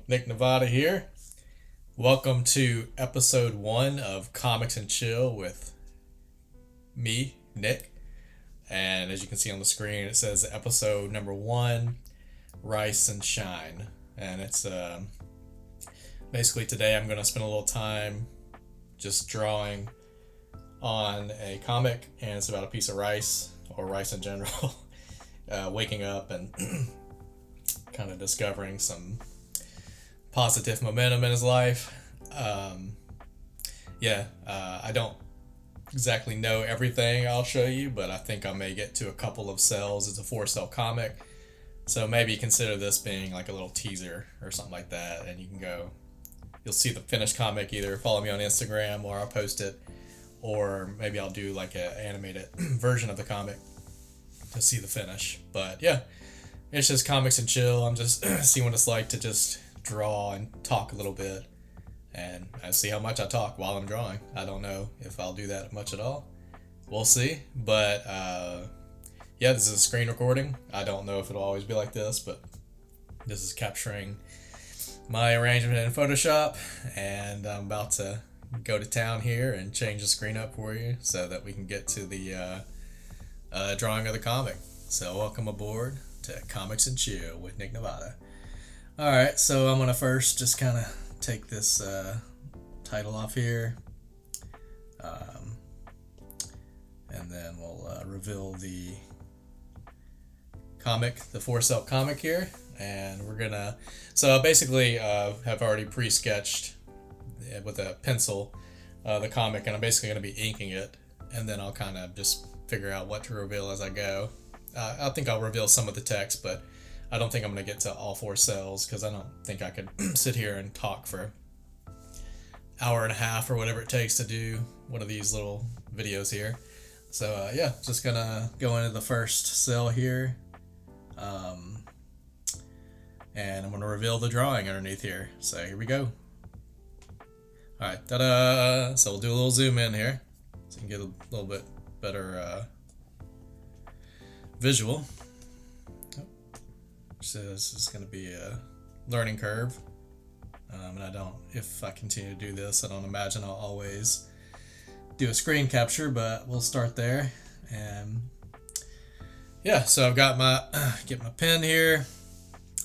Nick Navatta here. Welcome to episode 1 of Comics and Chill with me, Nick. And as you can see on the screen, it says episode number 1, Rice and Shine. And it's basically today I'm going to spend a little time just drawing on a comic, and it's about a piece of rice, or rice in general, waking up and kind of discovering some positive momentum in his life. I don't exactly know everything I'll show you, but I think I may get to a couple of cells. It's a 4-cell comic, so maybe consider this being like a little teaser or something like that, and you can go, you'll see the finished comic. Either follow me on Instagram or I'll post it, or maybe I'll do like an animated version of the comic to see the finish. But yeah, it's just comics and chill. I'm just seeing what it's like to just draw and talk a little bit, and I see how much I talk while I'm drawing. I don't know if I'll do that much at all. We'll see. But this is a screen recording. I don't know if it'll always be like this, but this is capturing my arrangement in Photoshop, and I'm about to go to town here and change the screen up for you so that we can get to the drawing of the comic. So welcome aboard to Comics and Chill with Nick Navatta. Alright, so I'm going to first just kind of take this title off here, and then we'll reveal the comic, the 4-cell comic here, and we're going to, so basically have already pre-sketched with a pencil the comic, and I'm basically going to be inking it, and then I'll kind of just figure out what to reveal as I go. I think I'll reveal some of the text, but I don't think I'm going to get to all 4 cells, because I don't think I could sit here and talk for an hour and a half or whatever it takes to do one of these little videos here. So just going to go into the first cell here, and I'm going to reveal the drawing underneath here. So here we go. Alright, ta-da! So we'll do a little zoom in here so you can get a little bit better visual. So this is going to be a learning curve, and if I continue to do this, I don't imagine I'll always do a screen capture, but we'll start there. And so I've got get my pen here,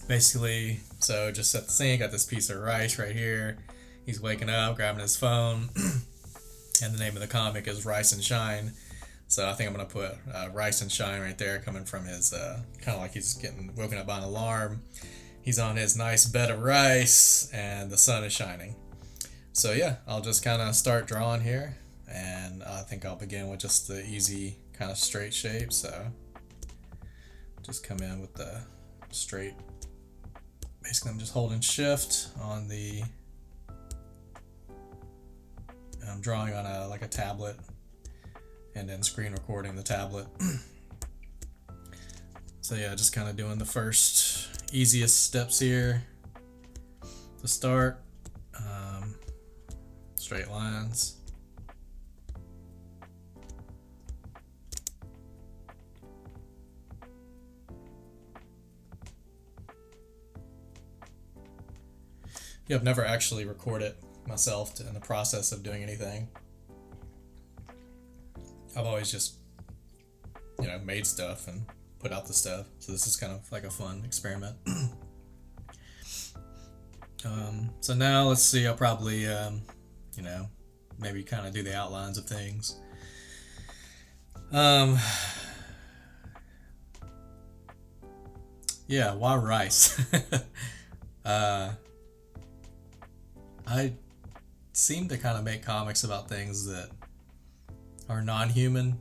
basically. So just set the scene. Got this piece of rice right here. He's waking up, grabbing his phone, and the name of the comic is Rice and Shine. So I think I'm going to put Rice and Shine right there, coming from his, kind of like he's getting woken up by an alarm. He's on his nice bed of rice, and the sun is shining. So I'll just kind of start drawing here, and I think I'll begin with just the easy kind of straight shape. So just come in with the straight, basically I'm just holding shift on I'm drawing on a tablet, and then screen recording the tablet. So just kind of doing the first easiest steps here to start. Straight lines. I've never actually recorded myself in the process of doing anything. I've always just, made stuff and put out the stuff. So this is kind of like a fun experiment. So now let's see, I'll probably, maybe kind of do the outlines of things. Why rice? I seem to kind of make comics about things that are non-human,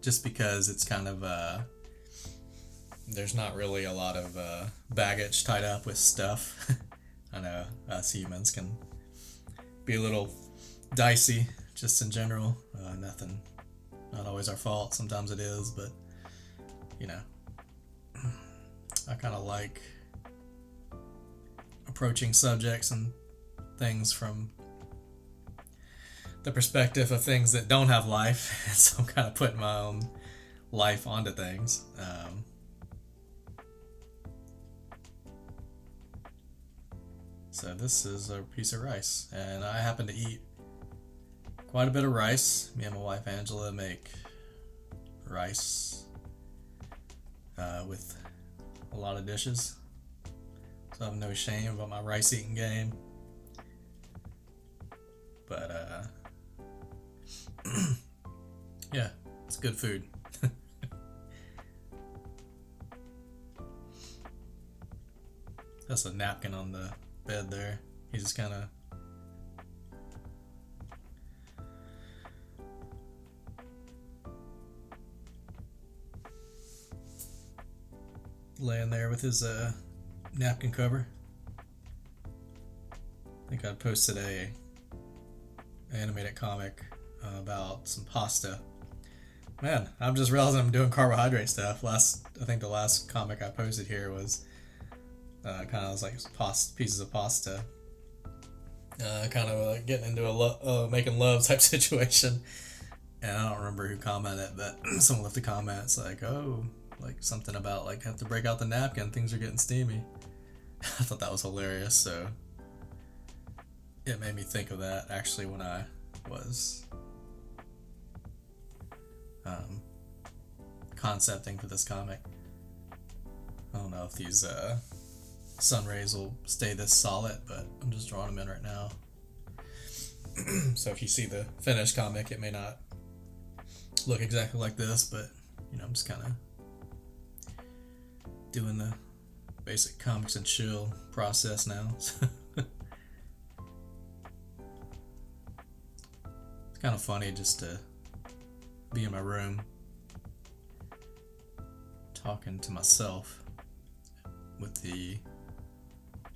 just because it's kind of there's not really a lot of baggage tied up with stuff. I know us humans can be a little dicey just in general. Not always our fault. Sometimes it is, but I kind of like approaching subjects and things from the perspective of things that don't have life. So I'm kind of putting my own life onto things. So this is a piece of rice, and I happen to eat quite a bit of rice. Me and my wife Angela make rice with a lot of dishes, so I have no shame about my rice eating game. But yeah, it's good food. That's a napkin on the bed there. He's just kind of laying there with his napkin cover. I think I posted a animated comic about some pasta. Man, I'm just realizing I'm doing carbohydrate stuff. I think the last comic I posted here was kind of like pieces of pasta. Kind of getting into a making love type situation. And I don't remember who commented, but someone left a comment. It's like, oh, like something about like have to break out the napkin. Things are getting steamy. I thought that was hilarious. So it made me think of that actually when I was concepting for this comic. I don't know if these sun rays will stay this solid, but I'm just drawing them in right now. So if you see the finished comic, it may not look exactly like this, but you know, I'm just kind of doing the basic comics and chill process now. It's kind of funny just to be in my room talking to myself with the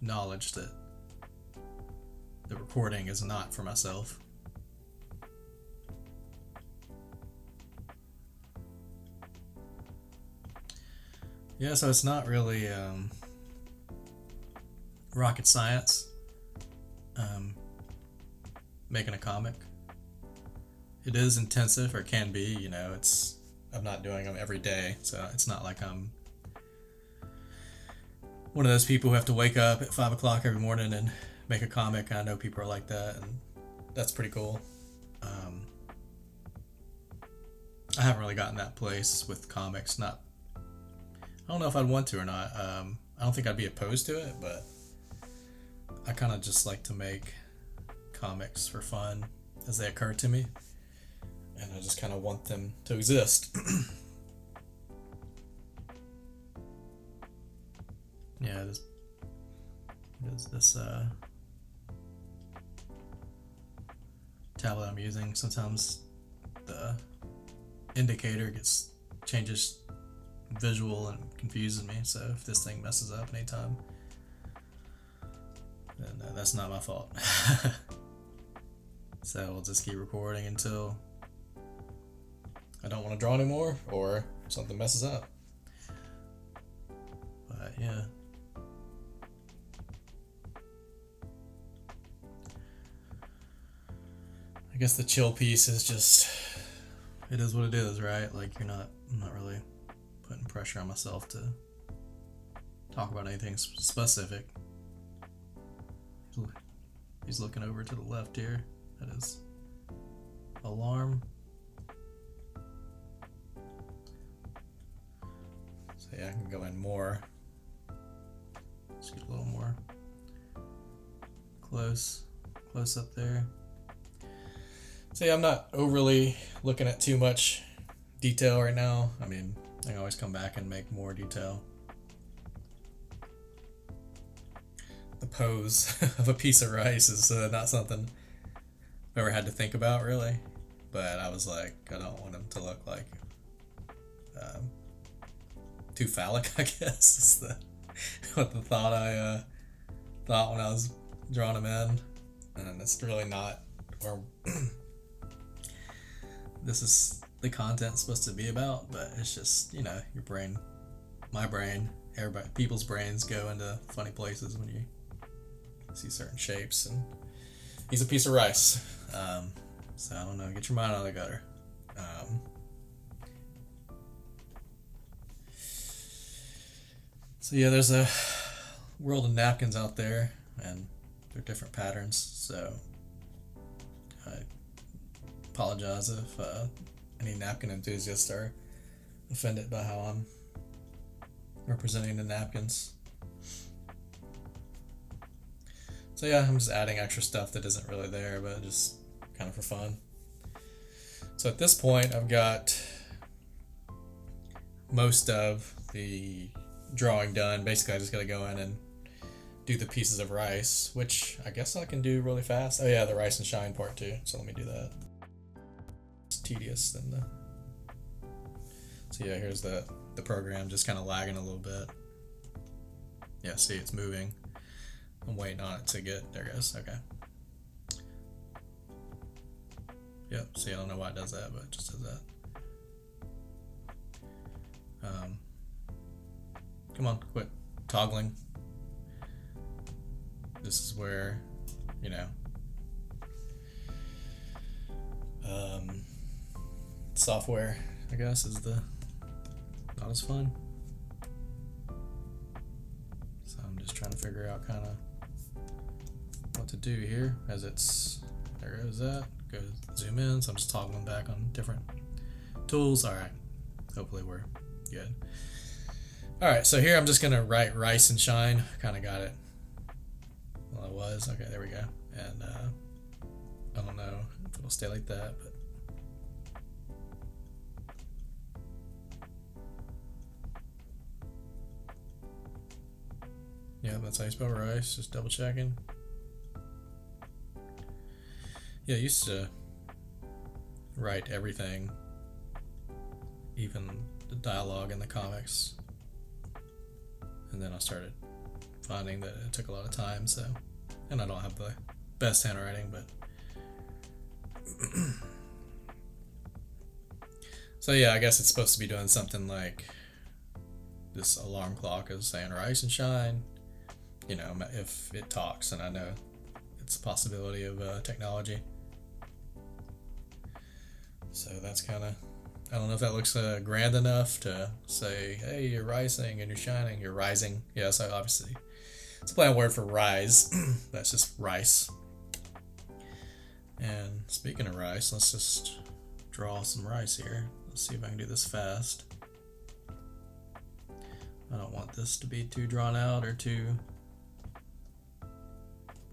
knowledge that the recording is not for myself. Yeah, so it's not really rocket science making a comic. It is intensive, or it can be, you know. I'm not doing them every day, so it's not like I'm one of those people who have to wake up at 5 o'clock every morning and make a comic. I know people are like that, and that's pretty cool. I haven't really gotten that place with comics. I don't know if I'd want to or not. I don't think I'd be opposed to it, but I kind of just like to make comics for fun as they occur to me, and I just kind of want them to exist. Yeah, this tablet I'm using, sometimes the indicator changes visual and confuses me, so if this thing messes up anytime, then that's not my fault. So we'll just keep recording until I don't want to draw anymore or something messes up. But yeah, I guess the chill piece is just, it is what it is, right? Like I'm not really putting pressure on myself to talk about anything specific. He's looking over to the left here at his alarm. So yeah, I can go in more. Just get a little more close up there. So yeah, I'm not overly looking at too much detail right now. I mean, I can always come back and make more detail. The pose of a piece of rice is not something I've ever had to think about, really. But I was like, I don't want him to look like too phallic, I guess. Is what the thought I thought when I was drawing him in. And it's really not, or this is the content supposed to be about, but it's just, you know, your brain, my brain, people's brains go into funny places when you see certain shapes, and he's a piece of rice. So I don't know, get your mind out of the gutter. So yeah, there's a world of napkins out there, and They're different patterns, so I apologize if any napkin enthusiasts are offended by how I'm representing the napkins. So yeah, I'm just adding extra stuff that isn't really there, but just kind of for fun. So at this point, I've got most of the drawing done. Basically, I just gotta go in and do the pieces of rice, which I guess I can do really fast. Oh yeah, the rice and shine part too. So let me do that. It's tedious than the. So yeah, here's the program just kind of lagging a little bit. Yeah, see, it's moving. I'm waiting on it to get. There it goes. Okay. Yep. See, I don't know why it does that, but it just does that. Come on, quit toggling. This is where, you know, software, I guess, is not as fun. So I'm just trying to figure out kind of what to do here as there goes that, zoom in. So I'm just toggling back on different tools. All right, hopefully we're good. All right, so here I'm just gonna write rice and shine. Kind of got it. Well, it was. Okay, there we go. And I don't know if it'll stay like that, but yeah, that's how you spell rice. Just double checking. Yeah, I used to write everything, even the dialogue in the comics. And then I started finding that it took a lot of time, so, and I don't have the best handwriting, but so yeah, I guess it's supposed to be doing something like this alarm clock is saying rise and shine, you know, if it talks, and I know it's a possibility of technology. So that's kind of, I don't know if that looks grand enough to say, hey, you're rising and you're shining. You're rising. Yes, obviously. It's a play on word for rise. That's just rice. And speaking of rice, let's just draw some rice here. Let's see if I can do this fast. I don't want this to be too drawn out or too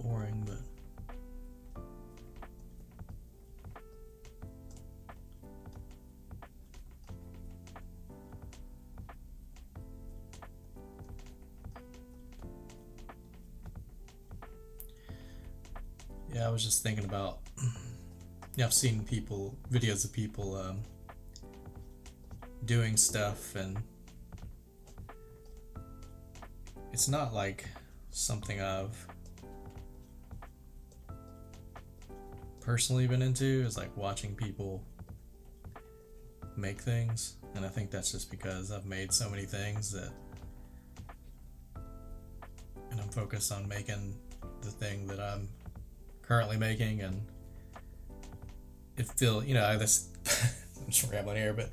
boring, but yeah, I was just thinking about, yeah, I've seen videos of people doing stuff, and it's not like something I've personally been into. Is like watching people make things, and I think that's just because I've made so many things and I'm focused on making the thing that I'm currently making, and it feels, you know, I'm just rambling here, but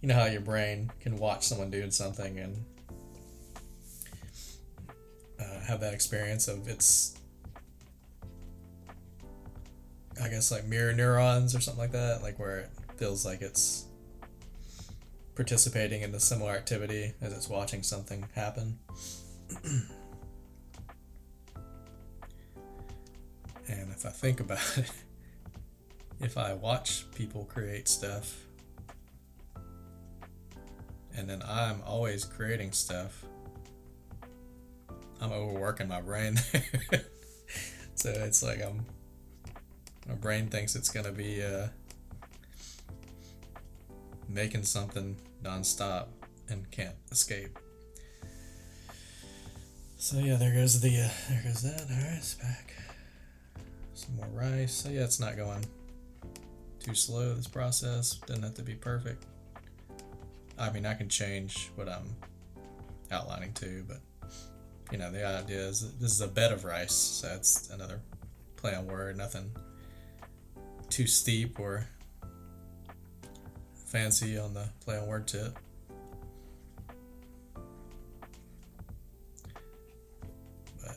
you know how your brain can watch someone doing something and have that experience of it's, I guess, like mirror neurons or something like that, like where it feels like it's participating in the similar activity as it's watching something happen. And if I think about it, if I watch people create stuff and then I'm always creating stuff, I'm overworking my brain. So it's like my brain thinks it's gonna be making something nonstop and can't escape. So yeah, there goes that. Alright, it's back. Some more rice. So yeah, it's not going too slow, this process. Doesn't have to be perfect. I mean, I can change what I'm outlining to, but you know, the idea is that this is a bed of rice, so that's another play on word. Nothing too steep or fancy on the play on word tip. But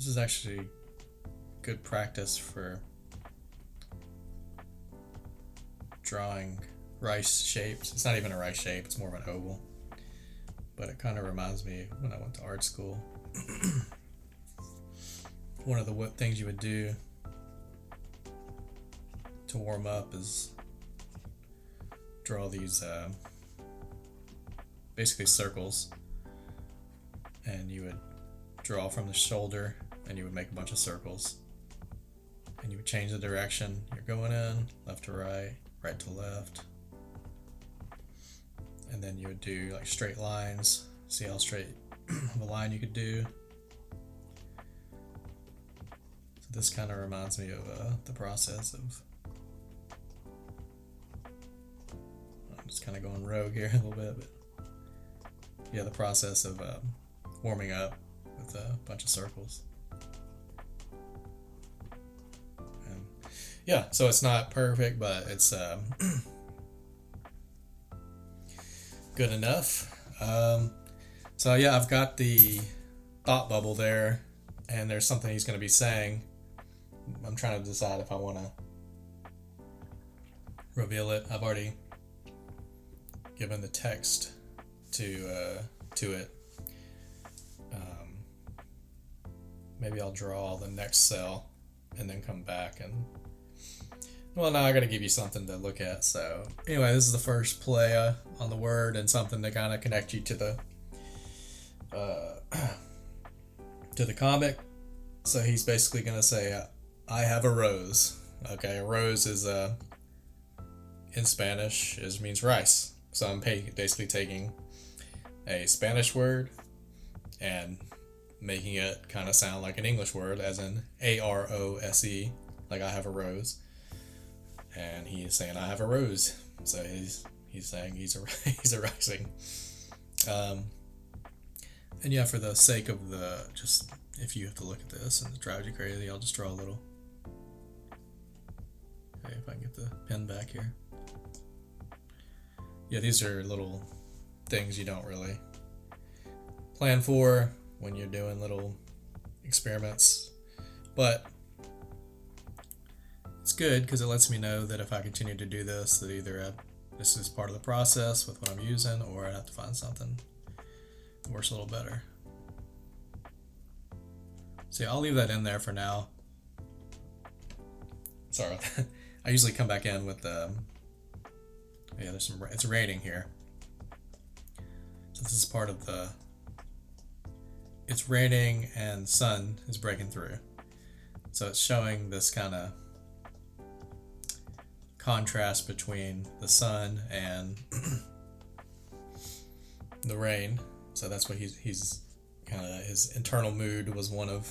This is actually good practice for drawing rice shapes. It's not even a rice shape, it's more of an oval. But it kind of reminds me when I went to art school. One of the things you would do to warm up is draw these basically circles, and you would draw from the shoulder and you would make a bunch of circles, and you would change the direction you're going in, left to right, right to left, and then you would do like straight lines, see how straight of a line you could do. So this kind of reminds me of the process of, I'm just kind of going rogue here a little bit, but yeah, the process of warming up with a bunch of circles. And yeah, so it's not perfect, but it's good enough. So yeah, I've got the thought bubble there, and there's something he's going to be saying. I'm trying to decide if I want to reveal it. I've already given the text to it. Maybe I'll draw the next cell and then come back and, well, now I gotta give you something to look at. So anyway, this is the first play on the word, and something to kind of connect you to the comic. So he's basically gonna say, I have a rose. Okay, a rose is in Spanish means rice. So I'm basically taking a Spanish word and making it kind of sound like an English word, as in AROSE, like I have a rose. And he is saying I have a rose. So he's saying he's a rising. And yeah, for the sake of just if you have to look at this and it drives you crazy, I'll just draw a little. Okay, if I can get the pen back here. Yeah, these are little things you don't really plan for when you're doing little experiments, but it's good because it lets me know that if I continue to do this, that either this is part of the process with what I'm using, or I have to find something that works a little better. So yeah, I'll leave that in there for now. Sorry about that. I usually come back in with yeah, it's raining here. So this is part of it's raining and sun is breaking through. So it's showing this kind of contrast between the sun and the rain. So that's what he's kind of, his internal mood was one of,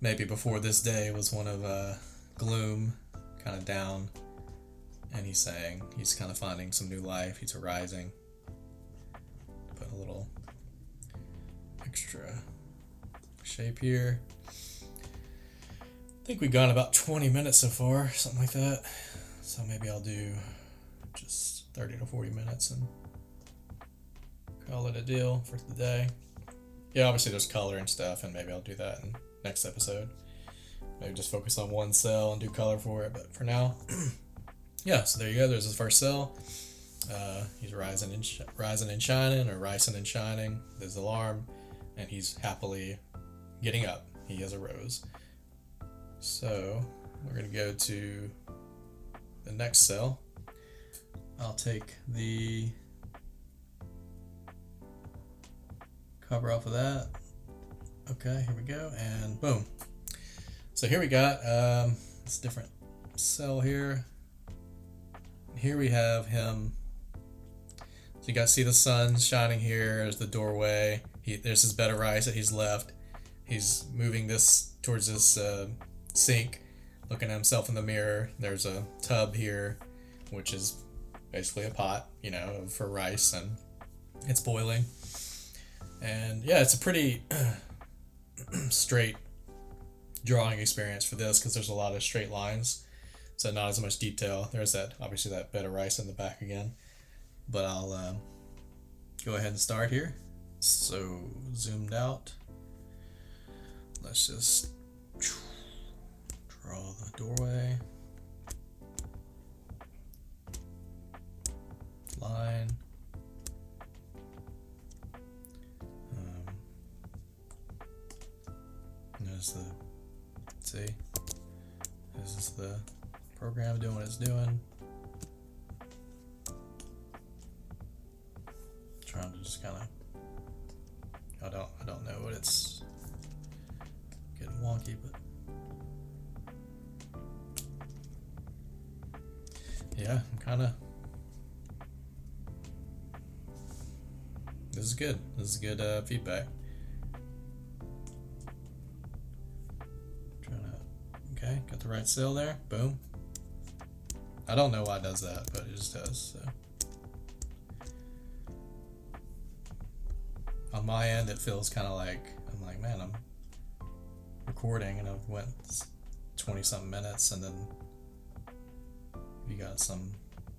maybe before this day was one of gloom, kind of down. And he's saying he's kind of finding some new life. He's arising. Put a little extra shape here. I think we've gone about 20 minutes so far, something like that. So maybe I'll do just 30 to 40 minutes and call it a deal for the day. Yeah, obviously there's color and stuff, and maybe I'll do that in next episode. Maybe just focus on one cell and do color for it, but for now, yeah, so there you go. There's his first cell. He's rising and shining, or rising and shining. There's the alarm, and he's happily getting up. He has a rose. So we're going to go to the next cell. I'll take the cover off of that. Okay, here we go, and boom. So here we got this different cell here. Here we have him. So you guys see the sun shining here. There's the doorway. There's his bed of rice that he's left. He's moving this towards this sink, looking at himself in the mirror. There's a tub here, which is basically a pot, for rice, and it's boiling. And yeah, it's a pretty straight drawing experience for this, because there's a lot of straight lines. So not as much detail. There's obviously that bed of rice in the back again. But I'll go ahead and start here. So zoomed out. let's just draw the doorway. Line. There's the, see, this is the program doing what it's doing. Trying to just kind of, I don't know what it's getting wonky, but yeah, I'm kind of, this is good. This is good feedback. Okay, got the right cell there. Boom. I don't know why it does that, but it just does. So on my end, it feels kind of like I'm like, man, I'm recording and I've went 20-something minutes, and then you got some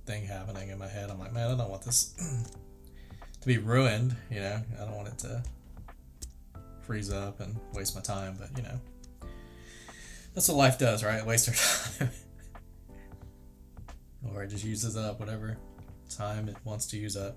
thing happening in my head. I'm like, man, I don't want this to be ruined. You know, I don't want it to freeze up and waste my time. But you know. That's what life does, right? Waste our time. Or it just uses up whatever time it wants to use up.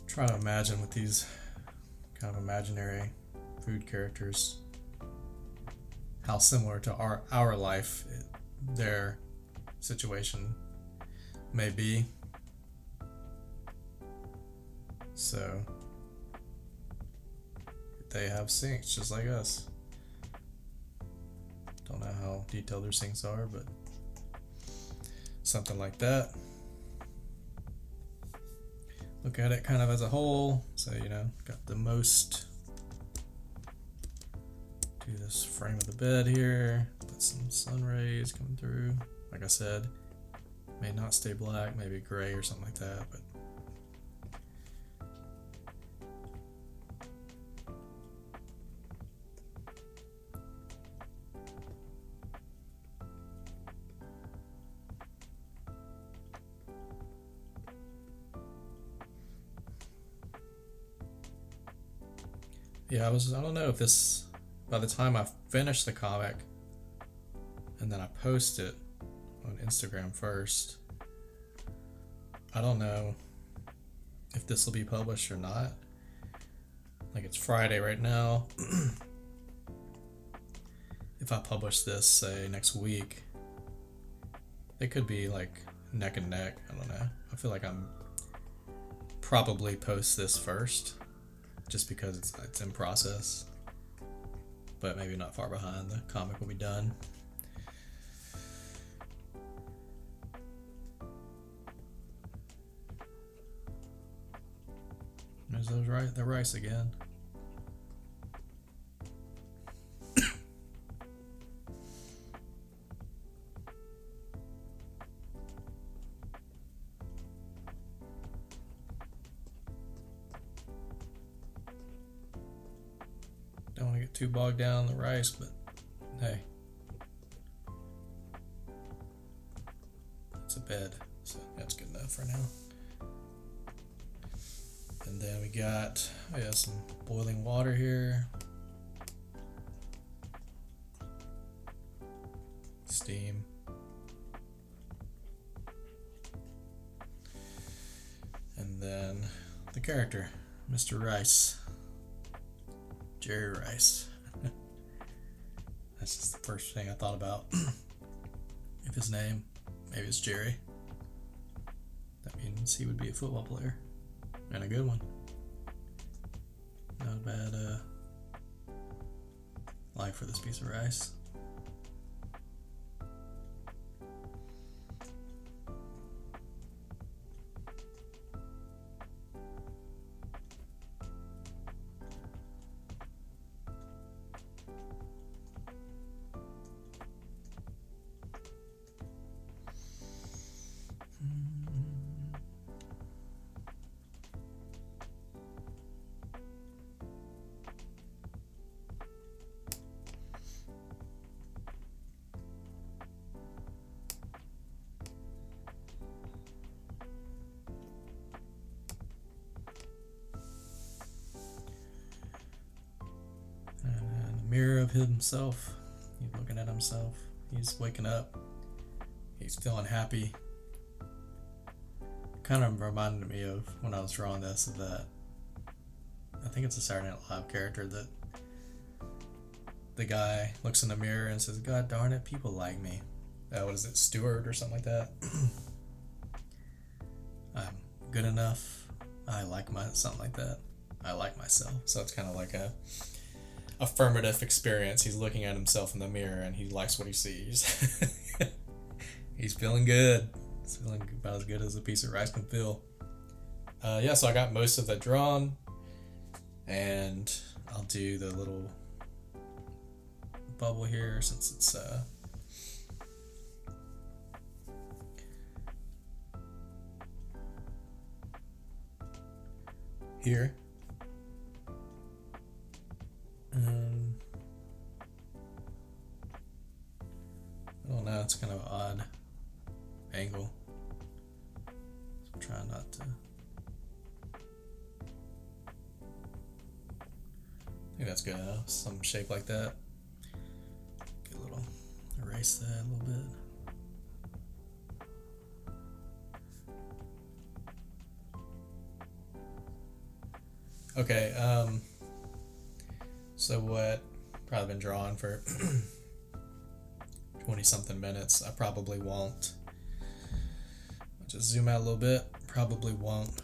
Try to imagine with these kind of imaginary food characters how similar to our life their situation may be. So they have sinks just like us. Don't know how detailed their sinks are, but something like that. Look at it kind of as a whole. So, you know, got the most. Do this frame of the bed here. Put some sun rays coming through. Like I said, may not stay black, maybe gray or something like that, but yeah, I don't know if this, by the time I finish the comic and then I post it on Instagram first, I don't know if this will be published or not. Like, it's Friday right now. If I publish this, say, next week, they could be like neck and neck. I don't know. I feel like I'm probably post this first, just because it's in process, but maybe not far behind. The comic will be done. There's the rice again. Don't want to get too bogged down in the rice, but hey, it's a bed, so that's good enough for now. And then we got some boiling water here, steam, and then the character, Mr. Rice. Jerry Rice. That's just the first thing I thought about. If his name, maybe it's Jerry, that means he would be a football player, and a good one. Not a bad life for this piece of rice. of himself. He's looking at himself. He's waking up. He's feeling happy. Kind of reminded me of when I was drawing this, of that. I think it's a Saturday Night Live character that the guy looks in the mirror and says, "God darn it, people like me." What is it, Stewart or something like that? I'm good enough. I like something like that. I like myself. So it's kind of like a affirmative experience. He's looking at himself in the mirror and he likes what he sees. He's feeling good. He's feeling about as good as a piece of rice can feel. So I got most of that drawn, and I'll do the little bubble here since it's here. Oh no, it's kind of an odd angle. So I'm trying not to. I think that's good enough. Some shape like that. Get a little, erase that a little bit. Okay, so what, probably been drawing for 20 something minutes. I probably won't, I'll just zoom out a little bit, probably won't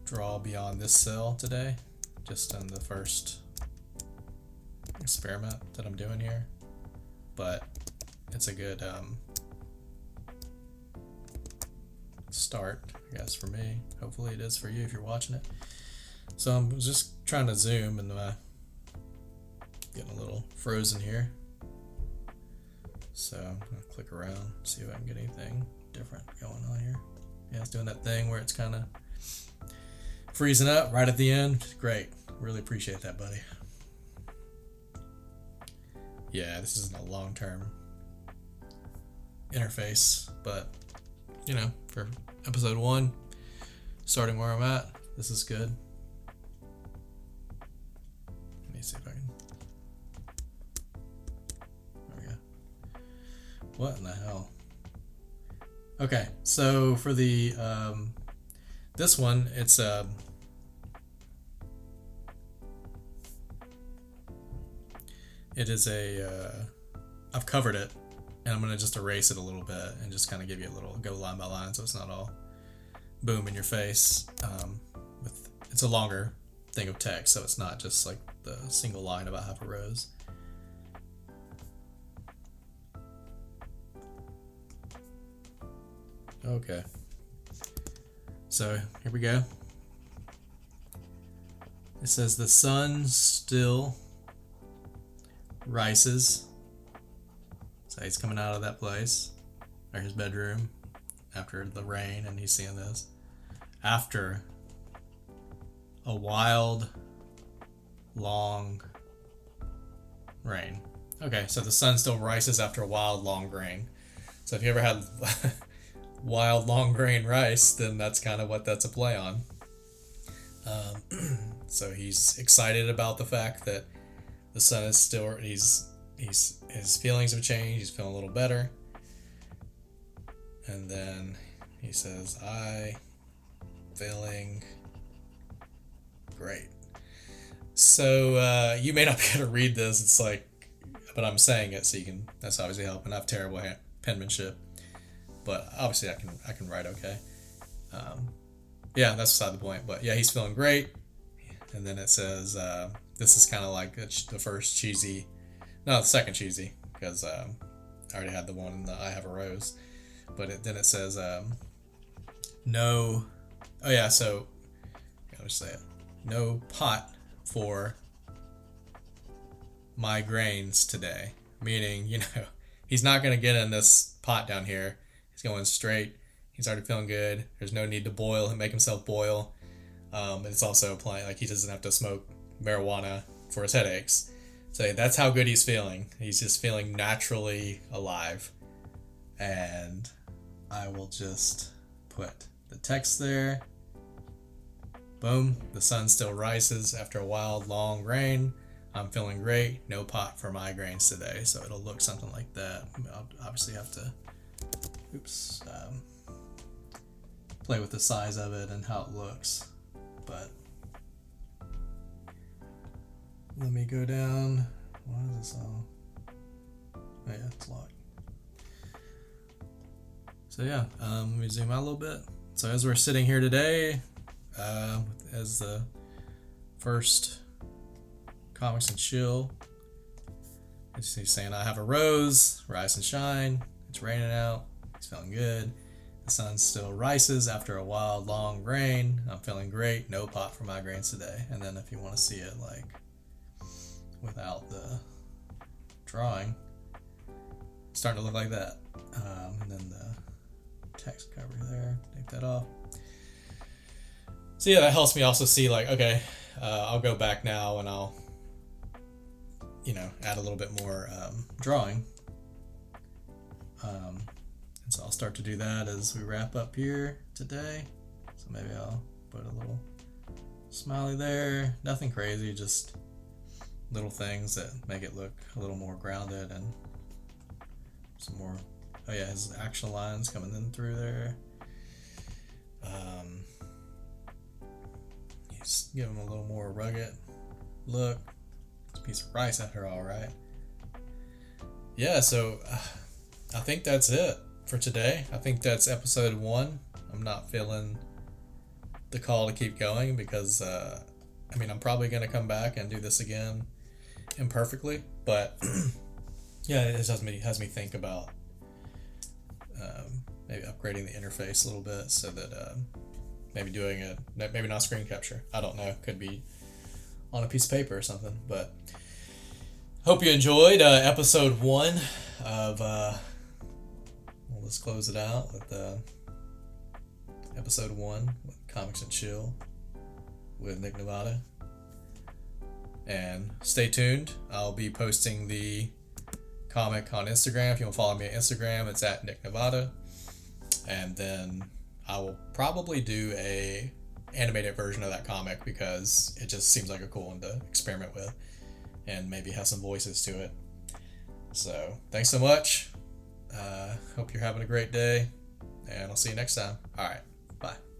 draw beyond this cell today, just on the first experiment that I'm doing here, but it's a good start, I guess, for me. Hopefully it is for you if you're watching it. So I'm just trying to zoom and getting a little frozen here. So I'm gonna click around, see if I can get anything different going on here. Yeah, it's doing that thing where it's kind of freezing up right at the end. Great, really appreciate that, buddy. Yeah, this isn't a long-term interface, but you know, for episode 1, starting where I'm at, this is good. Let me see if I can. There we go. What in the hell? Okay, so for the this one, it's it is a I've covered it, and I'm gonna just erase it a little bit and just kind of give you a little, go line by line, so it's not all boom in your face. It's a longer thing of text, so it's not just like the single line about half a rose. Okay, so here we go. It says the sun still rises. So he's coming out of that place, or his bedroom, after the rain, and he's seeing this. After a wild, long rain. Okay, so the sun still rises after a wild, long rain. So if you ever had wild, long grain rice, then that's kind of what that's a play on. So he's excited about the fact that the sun is still, his feelings have changed, he's feeling a little better. And then he says, "I feeling great." So you may not be able to read this, it's like, but I'm saying it so you can, that's obviously helping. I have terrible penmanship, but obviously I can write okay. Yeah, that's beside the point, but yeah, he's feeling great. And then it says, this is kind of like the first cheesy, no, the second cheesy, because I already had the one in the I Have a Rose. But then it says, no, oh yeah, so, let me say it, no pot for my grains today. Meaning, you know, he's not going to get in this pot down here. He's going straight. He's already feeling good. There's no need to boil and make himself boil. And it's also applying, like, he doesn't have to smoke marijuana for his headaches. So that's how good he's feeling. He's just feeling naturally alive. And I will just put the text there. Boom. The sun still rises after a wild, long rain. I'm feeling great, no pot for migraines today. So it'll look something like that. I'll obviously have to, play with the size of it and how it looks. But let me go down. Why is this all? Oh yeah, it's locked. So yeah, let me zoom out a little bit. So as we're sitting here today, as the first Comics and Chill, he's saying, I have a rose, rise and shine. It's raining out. He's feeling good. The sun still rises after a wild, long rain. I'm feeling great. No pot for migraines today. And then if you want to see it like without the drawing, it's starting to look like that. And then the text cover there, take that off. So yeah, that helps me also see like, okay, I'll go back now and I'll, add a little bit more drawing. And so I'll start to do that as we wrap up here today. So maybe I'll put a little smiley there. Nothing crazy, just little things that make it look a little more grounded and some more. Oh yeah, his action lines coming in through there. Just give him a little more rugged look. It's a piece of rice after all, right? Yeah, so I think that's it for today. I think that's episode 1. I'm not feeling the call to keep going because, I'm probably going to come back and do this again imperfectly, but yeah, it has me think about maybe upgrading the interface a little bit so that maybe doing it, maybe not screen capture. I don't know. Could be on a piece of paper or something. But hope you enjoyed episode 1 of. We'll just close it out with episode 1 with Comics and Chill with Nick Navatta. And stay tuned. I'll be posting the comic on Instagram. If you want to follow me on Instagram, it's at Nick Navatta. And then I will probably do a animated version of that comic because it just seems like a cool one to experiment with and maybe have some voices to it. So thanks so much. Hope you're having a great day, and I'll see you next time. All right, bye.